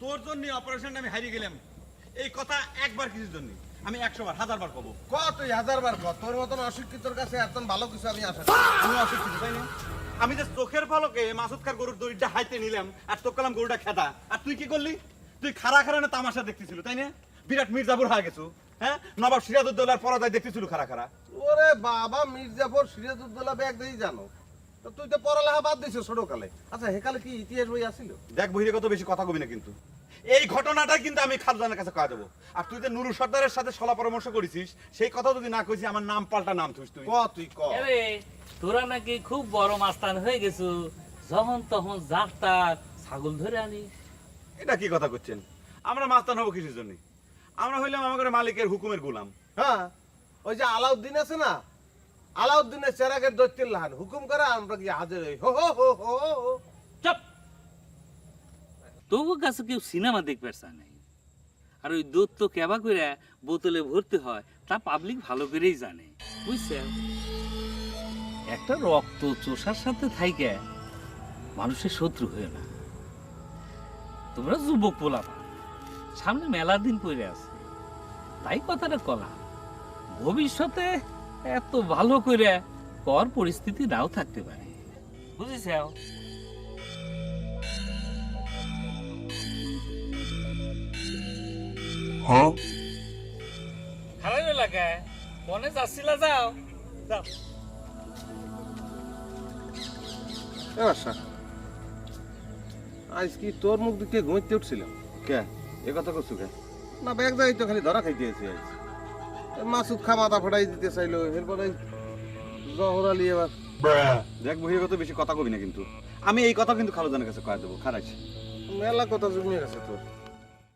তোর জন্য অপারেশনটা আমি হারিয়ে গেলাম, এই কথা একবার কিছুর জন্য আমি 100 বার 1000 বার কব। ক তুই 1000 বার ক, তোর মতন অশিক্ষিতর কাছে এত ভালো কিছু আমি আশা আমি অসুস্থ তাই না? আমি যে চোখের পলকে মাসুদ খার গরুর দড়িটা হাইতে নিলাম আর তোর কলাম গরুটা খেতা, আর তুই কি করলি? তুই খাড়া খাড়া না তামাশা দেখতেছিল তাই না? বিরাট মির্জাপুর হয়ে গেছো। হ্যাঁ, নবাব সিরাজউদ্দৌলার পরাজয় দেখতেছিল খাড়া খাড়া। ওরে বাবা, মির্জাফর সিরাজউদ্দৌলা ব্যাগ দেই জানো তো, তুই তো পড়ালেখা বাদ দিছিস ছোটকালে। আচ্ছা হেকালে কি ইতিহাস বই আছিল? দেখ বহিরে কত বেশি কথা কবি না কিন্তু, এই ঘটনাটা কিন্তু আমি খালদানের কাছে কয়ে দেবো। আর তুই যে নুরু সর্দারের সাথে সলা পরামর্শ করেছিস, সেই কথা যদি না কইছিস আমার নাম পাল্টা নাম থুস তুই। ক তুই ক। আরে তোরা নাকি খুব বড় মাস্তান হয়ে গেছো, যখন তখন যাত্রা ছাগল ধরে আনিস। এটা কি কথা করছেন? আমরা মাস্তান হবো কিসের জন্য? আমরা হইলাম আমাদের মালিকের হুকুমের গোলাম। হ্যাঁ, ওই যে আলাউদ্দিন আছে না, আলাউদ্দিনের চেরাগের দৈত্যের লাহান হুকুম করে আমরা কি হাজির হই। হো হো হো হো হো। চপ, তোর কাছে কেউ সিনেমা দেখবে নাই। আর ওই দুধ তো কেবা করে বোতলে ভর্তি হয় তা পাবলিক ভালো করেই জানে, বুঝছে? একটা রক্ত চোষার সাথে থাইকে মানুষের শত্রু হয়ে না। তোমরা যুবক পোলাপা, সামনে মেলা দিন পড়ে আছে, তাই কথাটা কলা। ভবিষ্যতে এত ভালো করে কর পরিস্থিতি নাও থাকতে পারে, বুঝেছ? খারাপ এলাকায় মনে যাচ্ছিলা, যাও যাও। আচ্ছা, আজ কি তোর মুখ দিকে ঘুমাইতে উঠছিলাম? কে এ কথা করছো কে? না, ব্যাগ যাই তো খালি ধরা খাইতে আছি আজ। মাসুদ খা মাথা ফাটাই দিতে চাইলো, এরপরে জহর আলী এবার। দেখ বহিরে কত বেশি কথা কবি না কিন্তু, আমি এই কথা কিন্তু খালদানের কাছে কয়ে দেবো। খারাইছি মেলা কথা জমিয়ে গেছে তোর।